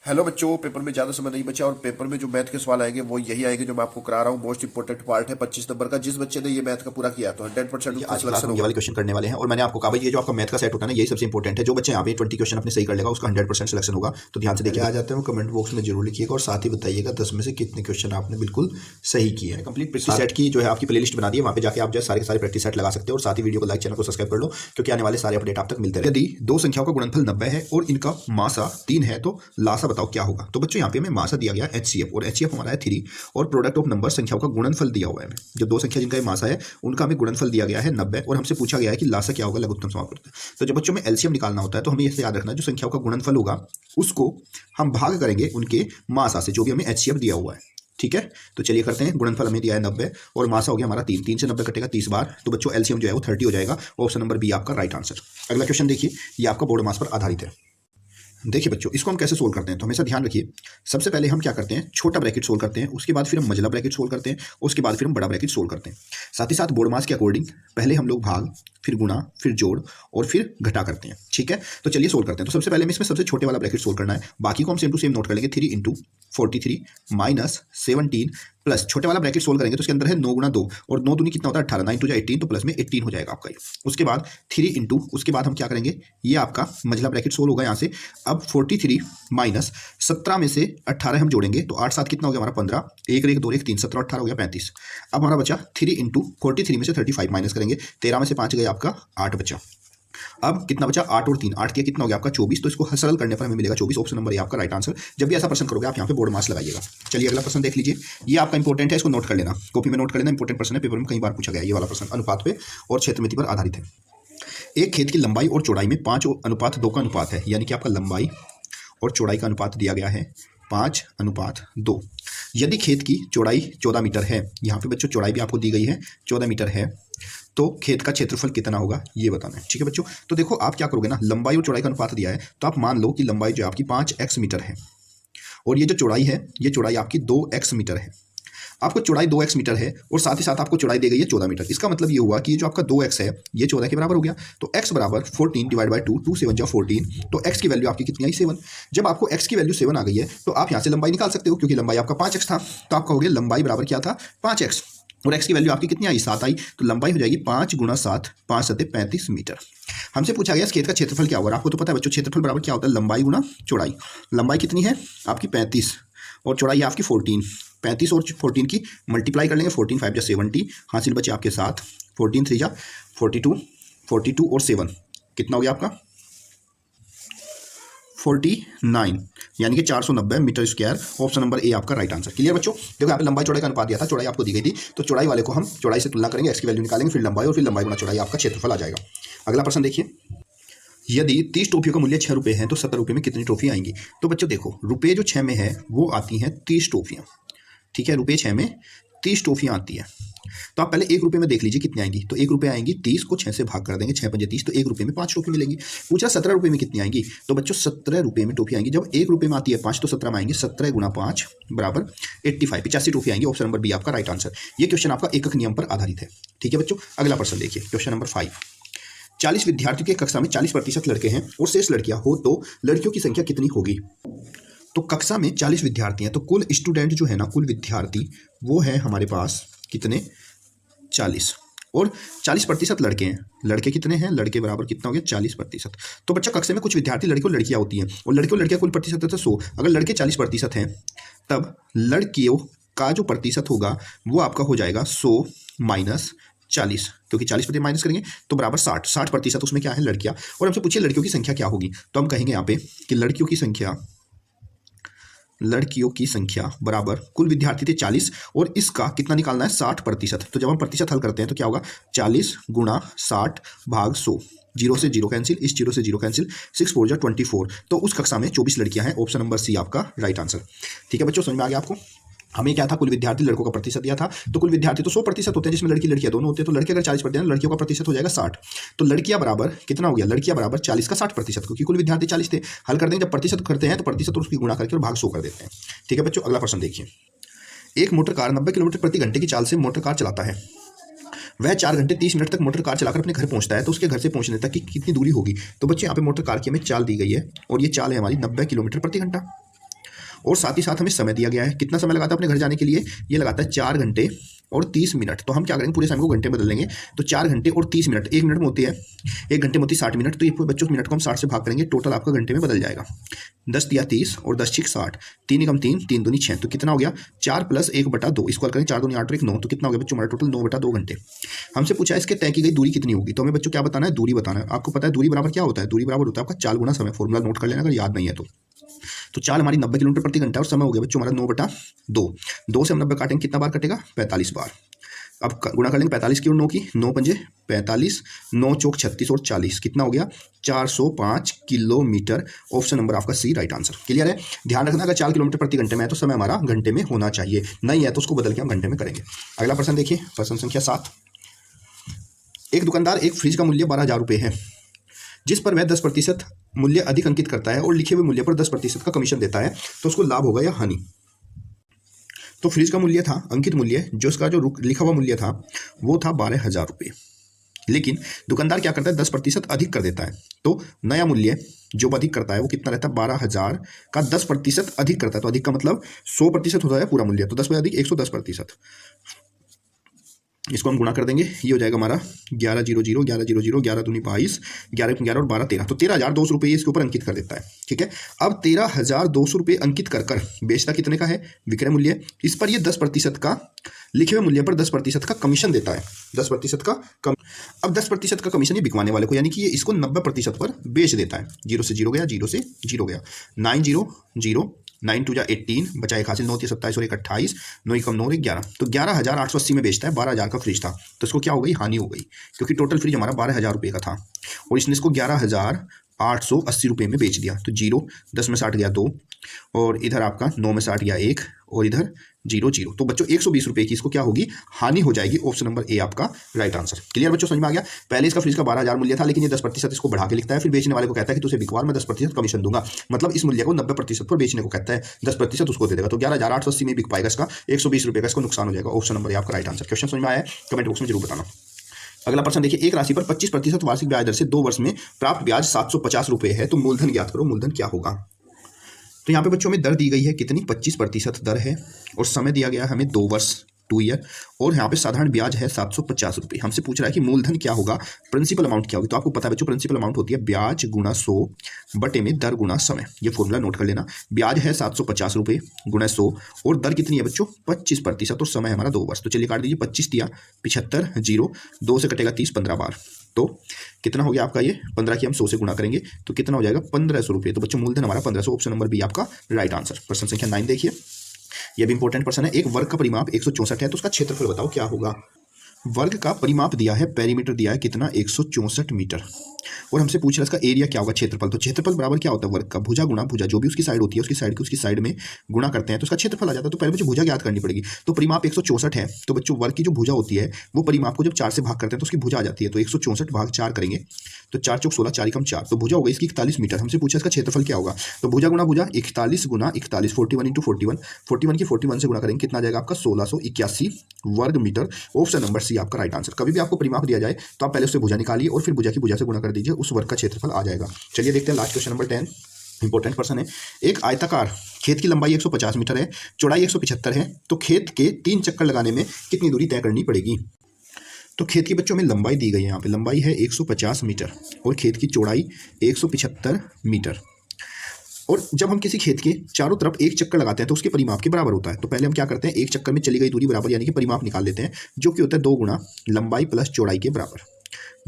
Hello बच्चों, paper में ज़्यादा समय नहीं बचा और पेपर में जो मैथ के सवाल आएंगे वो यही आएंगे जो मैं आपको करा रहा हूँ। मोस्ट इंपोर्टेंट पार्ट है 25 नंबर का। जिस बच्चे ने ये मैथ का पूरा किया तो 100% ये उसका आज क्लास सिलेक्शन में ये होगा। वाले क्वेश्चन करने वाले हैं और मैंने आपको कहा भाई ये जो आपका मैथ का सेट होता है ना यही सबसे इंपॉर्टेंट है। जो बच्चे यहाँ पे 20 क्वेश्चन अपने सही कर लेगा उसका 100% सिलेक्शन होगा। तो ध्यान से देखिए, आ जाते हैं कमेंट बॉक्स में जरूर लिखिएगा और साथ ही बताइएगा 10 में से कितने क्वेश्चन आपने बिल्कुल सही किए हैं। कंप्लीट प्रैक्टिस सेट की जो है आपकी प्लेलिस्ट बना दी है, वहाँ पे जाके आप जो सारे के सारे प्रैक्टिस सेट लगा सकते हो और साथ ही वीडियो को लाइक, चैनल को सब्सक्राइब कर लो क्योंकि आने वाले सारे अपडेट आप तक मिलते हैं। यदि दो संख्याओं का गुणनफल 90 है और इनका मासा 3 है तो लासा बताओ क्या होगा। तो बच्चों यहाँ पे हमें मासा दिया गया HCF और HCF हमारा है 3 और प्रोडक्ट ऑफ नंबर संख्याओं का गुणनफल दिया हुआ है। जो दो संख्या जिनका मासा है उनका हमें गुणनफल दिया गया है 90 और हमसे पूछा गया है कि लासा क्या होगा, लघुत्तम समापवर्त। तो जब बच्चों में एलसीएम निकालना होता है तो हमें यह याद रखना है जो संख्याओं का गुणनफल होगा उसको हम भाग करेंगे उनके मासा से जो भी हमें HCF दिया हुआ है। ठीक है, तो चलिए करते हैं। गुणनफल हमें दिया है 90 और मासा हो गया हमारा 3 से 90 कटेगा 30 बार, तो बच्चों एलसीएम जो है वो 30 हो जाएगा। ऑप्शन नंबर बी आपका राइट आंसर। अगला क्वेश्चन देखिए, ये आपका बोर्ड मास पर आधारित है। देखिए बच्चों, इसको हम कैसे सोल्व करते हैं तो हमेशा ध्यान रखिए, सबसे पहले हम क्या करते हैं, छोटा ब्रैकेट सोल्व करते हैं, उसके बाद फिर हम मझला ब्रैकेट सोल्व करते हैं, उसके बाद फिर हम बड़ा ब्रैकेट सोल्व करते हैं। साथ ही साथ बोर्ड मास के अकॉर्डिंग पहले हम लोग भाग, फिर गुणा, फिर जोड़ और फिर घटा करते हैं। ठीक है, तो चलिए सोल्व करते हैं। तो सबसे पहले हमें इसमें सबसे छोटे वाला ब्रैकेट सोल्व करना है, बाकी को हम सेम टू सेम नोट कर लेंगे। 3 इंटू 43 माइनस 17 प्लस छोटे वाला ब्रैकेट सोल्व करेंगे तो उसके अंदर है 9 गुणा 2 और 9 दूनी कितना होता है 18, 9 टू 18 तो प्लस में 18 हो जाएगा आपका ये। उसके बाद 3 इंटू, उसके बाद हम क्या करेंगे, ये आपका मझला ब्रैकेट सोल्व होगा यहाँ से। अब 43 माइनस 17 में से 18 हम जोड़ेंगे तो 8 7 कितना हो गया हमारा 15, 1 1 2 1 3 17 18 हो गया 35। अब हमारा बचा 3 इंटू 43 में से 35 माइनस करेंगे, 13 में से 5 गए आपका 8 बचा। अब कितना बचा 8 और 3, 8 के कितना हो गया आपका 24, तो इसको सरल करने पर हमें मिलेगा 24। ऑप्शन नंबर ए आपका राइट आंसर। जब भी ऐसा प्रश्न करोगे आप यहाँ पे बोर्ड मास लगाइएगा। चलिए अगला प्रश्न देख लीजिए, ये आपका इंपॉर्टेंट है, इसको नोट कर लेना, कॉपी में नोट कर लेना, इंपॉर्टेंट प्रश्न है, पेपर में कई बार पूछा गया ये वाला प्रश्न। अनुपात पे और क्षेत्रमिति पर आधारित है। एक खेत की लंबाई और चौड़ाई में 5:2 का अनुपात है, यानी कि आपका लंबाई और चौड़ाई का अनुपात दिया गया है 5:2। यदि खेत की चौड़ाई 14 मीटर है, यहाँ पे बच्चों चौड़ाई भी आपको दी गई है 14 मीटर है, तो खेत का क्षेत्रफल कितना होगा ये बताना है। ठीक है बच्चों, तो देखो आप क्या करोगे ना, लंबाई और चौड़ाई का अनुपात दिया है तो आप मान लो कि लंबाई जो है आपकी 5x मीटर है और ये जो चौड़ाई है ये चौड़ाई आपकी 2x मीटर है। आपको चौड़ाई 2x मीटर है और साथ ही साथ आपको चौड़ाई दी गई है 14 मीटर। इसका मतलब ये हुआ कि ये जो आपका 2x है ये 14 के बराबर हो गया, तो x बराबर 14 डिवाइड बाई 2, 2 7 जा 14, तो x की वैल्यू आपकी कितनी आई 7। जब आपको x की वैल्यू 7 आ गई है तो आप यहाँ से लंबाई निकाल सकते हो, क्योंकि लंबाई आपका 5x था, तो आप कहोगे लंबाई बराबर क्या था 5x और x की वैल्यू आपकी कितनी आई 7 आई, तो लंबाई हो जाएगी 5 गुणा 7, 5 7 35 मीटर। हमसे पूछा गया इस खेत का क्षेत्रफल क्या होगा। आपको तो पता है बच्चों क्षेत्रफल बराबर क्या होता है, लंबाई गुणा चौड़ाई। लंबाई कितनी है आपकी 35 और चौड़ाई है आपकी 14, 35 और 14 की मल्टीप्लाई कर लेंगे, 14 5 जा 70, हासिल बचे आपके 7, 14 3 जा 42, 42 और 7 कितना हो गया आपका 49, यानी कि 490 metre square. Option number A आपका राइट आंसर। क्लियर बच्चों, देखो यहाँ पे लंबाई चौड़ाई का अनुपात दिया था, चौड़ाई आपको दी गई थी, तो चौड़ाई वाले को हम चौड़ाई से तुलना करेंगे, एक्स की वैल्यू निकालेंगे, फिर लंबाई और फिर लंबाई गुना चौड़ाई, आपका क्षेत्रफल आ जाएगा। अगला प्रश्न देखिए, यदि 30 टॉफियों का मूल्य 6 रुपये है तो 70 रुपये में कितनी टॉफी आएंगी। तो बच्चों देखो, रुपये जो 6 में है वो आती हैं 30 टॉफियाँ। ठीक है, रुपये 6 में 30 टॉफियाँ आती हैं, तो आप पहले 1 रुपये में देख लीजिए कितनी आएंगी। तो 1 रुपये आएंगी, 30 को 6 से भाग कर देंगे, 6 पंजे 30, तो 1 रुपये में 5 टॉफी मिलेंगी। पूछा 17 रुपये में कितनी आएंगी, तो बच्चों 17 रुपये में टॉफी आएंगी। जब 1 रुपये में आती है 5 तो 17 में आएंगे 17 गुणा 5 बराबर 85, 85 टॉफी आएंगी। ऑप्शन नंबर बी आपका राइट आंसर। ये क्वेश्चन आपका एकक नियम पर आधारित है। ठीक है बच्चों, अगला प्रश्न देखिए, क्वेश्चन नंबर 5। 40 विद्यार्थियों की कक्षा में 40% लड़के हैं और शेष लड़कियां हो तो लड़कियों की संख्या कितनी होगी। तो कक्षा में 40 विद्यार्थी हैं तो कुल स्टूडेंट जो है ना, कुल विद्यार्थी वो है हमारे पास कितने 40 और 40% लड़के हैं। लड़के कितने हैं, लड़के बराबर कितना हो गया 40%। तो बच्चा कक्षा में कुछ विद्यार्थी लड़के और लड़कियां होती हैं और लड़के और लड़कियां कुल प्रतिशत है तो 100। अगर लड़के 40% हैं तब लड़कियों का जो प्रतिशत होगा वो आपका हो जाएगा 100 माइनस 40, क्योंकि 40% माइनस करेंगे तो बराबर 60% उसमें क्या है लड़कियां। और हमसे पूछिए लड़कियों की संख्या क्या होगी, तो हम कहेंगे यहाँ पे कि लड़कियों की संख्या बराबर कुल विद्यार्थी थे 40 और इसका कितना निकालना है 60%। तो जब हम प्रतिशत हल करते हैं तो क्या होगा 40 गुणा 60 भाग 100, 0 से 0 कैंसिल, इस 0 से 0 कैंसिल, 6 4 जा 24, तो उस कक्षा में 24 लड़कियां हैं। ऑप्शन नंबर सी आपका राइट आंसर। ठीक है बच्चों, समझ में आ गया आपको। हमें क्या था, कुल विद्यार्थी लड़कों का प्रतिशत दिया था, तो कुल विद्यार्थी तो 100% होते हैं जिसमें लड़की लड़कियां दोनों होते हैं, तो लड़के अगर 40% हैं लड़कियों का प्रतिशत हो जाएगा 60, तो लड़कियां बराबर कितना हो गया, लड़कियां बराबर 40 का 60%, क्योंकि कुल विद्यार्थी 40 थे। हल कर देंगे, जब प्रतिशत करते हैं तो प्रतिशत और उसकी गुणा करके और भाग 100 कर देते हैं। ठीक है बच्चों, अगला प्रश्न देखिए, एक मोटर कार 90 किलोमीटर प्रति घंटे की चाल से मोटर कार चलाता है, वह 4 घंटे 30 मिनट तक मोटर कार चलाकर अपने घर पहुंचता है, तो उसके घर से पहुंचने तक की कितनी दूरी होगी। तो बच्चे यहाँ पे मोटर कार की हमें चाल दी गई है और ये चाल है हमारी 90 किलोमीटर प्रति घंटा। और साथ ही साथ हमें समय दिया गया है। कितना समय लगाता है अपने घर जाने के लिए? ये लगाता है 4 घंटे और 30 मिनट। तो हम क्या करेंगे, पूरे समय को घंटे में बदल लेंगे। तो 4 घंटे और 30 मिनट, 1 मिनट में होती है, 1 घंटे में होती है 60 मिनट। तो ये पूरे बच्चों मिनट को हम 60 से भाग करेंगे, टोटल आपका घंटे में बदल जाएगा। 10 दिया 30 और 10 छिक 60, 3 एकम 3, 3 दूनी 6। तो कितना हो गया? 4 + 1/2। इसको हल करें, 4 दूनी 8 और 1 9। तो कितना हो गया बच्चों हमारा टोटल? 9/2 घंटे। हमसे पूछा है इसके तय की गई दूरी कितनी होगी। तो हमें बच्चों क्या बताना है? दूरी बताना है। आपको पता है दूरी बराबर क्या होता है? दूरी बराबर होता है आपका चाल गुना समय। फॉर्मूला नोट कर लेना अगर याद नहीं है तो चाल हमारी 90 किलोमीटर प्रति घंटा और समय हो गया बच्चों हमारा 9/2। 2 से हम 90 काटेंगे, कितना बार कटेगा? 45 बार। अब गुणा कर लेंगे 45 की और 9 की, 9 पंजे 45, 9 चौक 36 और 40, कितना हो गया? 405 किलोमीटर। ऑप्शन नंबर आपका सी राइट आंसर। क्लियर है? ध्यान रखना, अगर 4 किलोमीटर प्रति घंटे में है तो समय हमारा घंटे में होना चाहिए, नहीं है तो उसको बदल के हम घंटे में करेंगे। अगला प्रश्न देखिए, प्रश्न संख्या 7। एक दुकानदार एक फ्रिज का मूल्य 12,000 रुपये है, जिस पर वह 10% मूल्य अधिक अंकित करता है और लिखे हुए मूल्य पर 10% का कमीशन देता है, तो उसको लाभ होगा या हानि? तो फ्रिज का मूल्य था, अंकित मूल्य जो उसका जो लिखा हुआ मूल्य था वो था 12,000 रुपये, लेकिन दुकानदार क्या करता है? 10% अधिक कर देता है। तो नया मूल्य जो अधिक करता है वो कितना रहता है? 12,000 का 10% अधिक करता है। तो अधिक का मतलब 100% होता है पूरा मूल्य, तो 10 में अधिक 110%। इसको हम गुणा कर देंगे, ये हो जाएगा हमारा 11,000, 11,000, 11 दूनी 22, 11 11 और 12 13। तो 13,200 रुपये इसके ऊपर अंकित कर देता है। ठीक है, अब 13,200 रुपये अंकित कर बेचता कितने का है? विक्रय मूल्य। इस पर ये 10% का, लिखे हुए मूल्य पर 10% का कमीशन देता है। 10% का अब 10% का कमीशन ये बिकवाने वाले को, यानी कि ये इसको 90% पर बेच देता है। 0 से 0 गया, 0 से 0 गया, 9 0 0, 9 2 18, बचा 1 हासिल, 9 3 27 और 1 28, 9 1 9 11। तो 11,880 में बेचता है। 12,000 का फ्रिज था, तो इसको क्या हो गई? हानि हो गई, क्योंकि टोटल फ्रिज हमारा 12,000 रुपये का था और इसने इसको 11,880 रुपये में बेच दिया। तो 0, 10 में 60 गया 2, और इधर आपका 9 में 60 गया 1, और इधर 0 0। तो बच्चों 120 रुपये की इसको क्या होगी? हानि हो जाएगी। ऑप्शन नंबर ए आपका राइट आंसर। क्लियर बच्चों, समझ में आ गया? पहले इसका फ्रिज का 12,000 मूल्य था, लेकिन ये 10% इसको बढ़ा के लिखता है, फिर बेचने वाले को कहता है कि तुझे बिकवार मैं 10% कमीशन दूंगा, मतलब इस मूल्य को 90% पर बेचने को कहता है, 10% उसको दे देगा। तो 11,880 में बिक पाएगा, इसका 120 रुपये का इसको नुकसान हो जाएगा। ऑप्शन नंबर ए आपका राइट आंसर। क्वेश्चन समझ में आया है? कमेंट बॉक्स में जरूर बताना। अगला प्रश्न देखिए, एक राशि पर 25% वार्षिक ब्याज दर से 2 वर्ष में प्राप्त ब्याज 750 रुपये है, तो मूलधन ज्ञात करो। मूलधन क्या होगा? तो यहाँ पे बच्चों में दर दी गई है कितनी? 25% दर है, और समय दिया गया है हमें 2 वर्ष, 2 ईयर, और यहाँ पे साधारण ब्याज है 750 रुपये। हमसे पूछ रहा है कि मूलधन क्या होगा, प्रिंसिपल अमाउंट क्या होगी। तो आपको पता है बच्चों, प्रिंसिपल अमाउंट होती है ब्याज गुणा 100 बटे में दर गुणा समय। ये फॉर्मूला नोट कर लेना। ब्याज है 750 रुपये गुणा 100, और दर कितनी है बच्चों? 25%, और समय हमारा 2 वर्ष। तो चलिए काट दीजिए, 25 दिया 75, 0, 2 से कटेगा 30, 15 बार। तो कितना हो गया आपका? ये 15 की हम 100 से गुणा करेंगे तो कितना हो जाएगा? 1,500 रुपये। तो बच्चों मूलधन हमारा 1,500। ऑप्शन नंबर बी आपका राइट आंसर। प्रश्न संख्या 9 देखिए, ये भी इंपॉर्टेंट प्रश्न है। एक वर्ग का परिमाप 164 है, तो उसका क्षेत्रफल बताओ क्या होगा। वर्ग का परिमाप दिया है, पेरीमीटर दिया है कितना? 164 मीटर, और हमसे पूछ रहा है इसका एरिया क्या होगा, क्षेत्रफल। तो क्षेत्रफल बराबर क्या होता है? वर्ग का भुजा गुणा भुजा, जो भी उसकी साइड होती है उसकी साइड में गुणा करते हैं तो उसका क्षेत्रफल आ जाता है। तो पहले मुझे भुजा ज्ञात करनी पड़ेगी। तो परिमाप 164 है, तो बच्चों वर्ग की जो भुजा होती है वो परिमाप को जब 4 से भाग करते हैं तो उसकी भुजा आ जाती है। तो 164 भाग 4 करेंगे तो 4 चौक 16, 4 एकम 4, तो भुजा होगा इसकी 41 मीटर। हमसे पूछा इसका क्षेत्रफल क्या होगा। तो भुजा गुणा भुजा, 41 गुणा 41, 41 इंटू 41, 41 की 41 से गुणा करेंगे, कितना आ जाएगा आपका? 1681 वर्ग मीटर। ऑप्शन नंबर सी आपका राइट आंसर। कभी भी आपको परिमाप दिया जाए तो आप पहले उससे भुजा निकालिए और फिर भुजा की भुजा से गुणा कर दीजिए, उस वर्ग का क्षेत्रफल आ जाएगा। चलिए देखते हैं लास्ट क्वेश्चन नंबर 10। इंपॉर्टेंट प्रश्न है। एक आयताकार खेत की लंबाई 150 मीटर है, चौड़ाई 175 है, तो खेत के 3 चक्कर लगाने में कितनी दूरी तय करनी पड़ेगी। तो खेत की बच्चों में लंबाई दी गई है, यहाँ पे लंबाई है 150 मीटर और खेत की चौड़ाई 175 मीटर। और जब हम किसी खेत के चारों तरफ एक चक्कर लगाते हैं तो उसके परिमाप के बराबर होता है। तो पहले हम क्या करते हैं, एक चक्कर में चली गई दूरी बराबर, यानी कि परिमाप निकाल लेते हैं, जो कि होता है 2 गुणा लंबाई प्लस चौड़ाई के बराबर।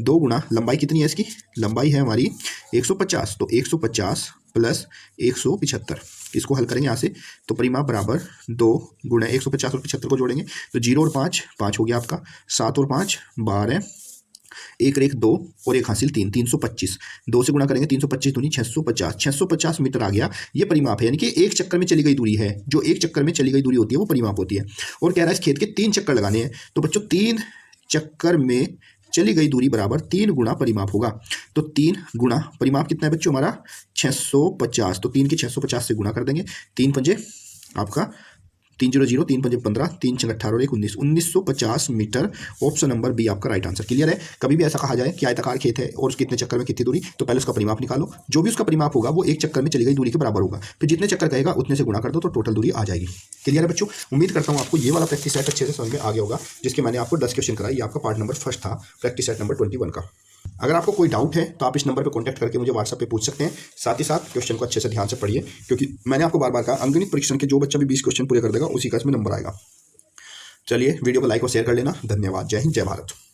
2 गुणा लंबाई कितनी है इसकी? लंबाई है हमारी 150, तो 150 प्लस 175, इसको हल करेंगे यहाँ से, तो परिमाप बराबर 2 गुणा 150 और 75 को जोड़ेंगे तो 0 और 5 5 हो गया आपका, 7 और 5 12, 1 और 1 2 और 1 हासिल 3, 325, 2 से गुणा करेंगे 325 दूनी 650, 650 मीटर आ गया। ये परिमाप है, यानी कि एक चक्कर में चली गई दूरी है। जो एक चक्कर में चली गई दूरी होती है वो परिमाप होती है। और कह रहा है इस खेत के 3 चक्कर लगाने हैं, तो बच्चों 3 चक्कर में चली गई दूरी बराबर 3 गुणा परिमाप होगा। तो 3 गुणा परिमाप कितना है बच्चों हमारा? 650, तो 3 की 650 से गुणा कर देंगे, 3 पंजे आपका 300, 3 5 15, 3 6 18 और 1 19, 1950 मीटर। ऑप्शन नंबर बी आपका राइट आंसर। क्लियर है। कभी भी ऐसा कहा जाए कि आयताकार खेत है और कितने चक्कर में कितनी दूरी, तो पहले उसका परिमाप निकालो, जो भी उसका परिमाप होगा वो एक चक्कर में चली गई दूरी के बराबर होगा, फिर जितने चक्कर कहेगा उतने से गुणा कर दो तो टोटल दूरी आ जाएगी। क्लियर है बच्चों। उम्मीद करता हूँ आपको ये वाला प्रैक्टिस सेट अच्छे से समझ में आ गया होगा, जिसके मैंने आपको 10 क्वेश्चन कराया। ये आपका पार्ट नंबर 1 था, प्रैक्टिस सेट नंबर 21 का। अगर आपको कोई डाउट है तो आप इस नंबर पर कांटेक्ट करके मुझे व्हाट्सएप पे पूछ सकते हैं। साथ ही साथ क्वेश्चन को अच्छे से ध्यान से पढ़िए, क्योंकि मैंने आपको बार बार कहा अंकगणित परीक्षण के जो बच्चा भी 20 क्वेश्चन पूरे कर देगा उसी का इसमें नंबर आएगा। चलिए वीडियो को लाइक और शेयर कर लेना। धन्यवाद। जय हिंद, जय भारत।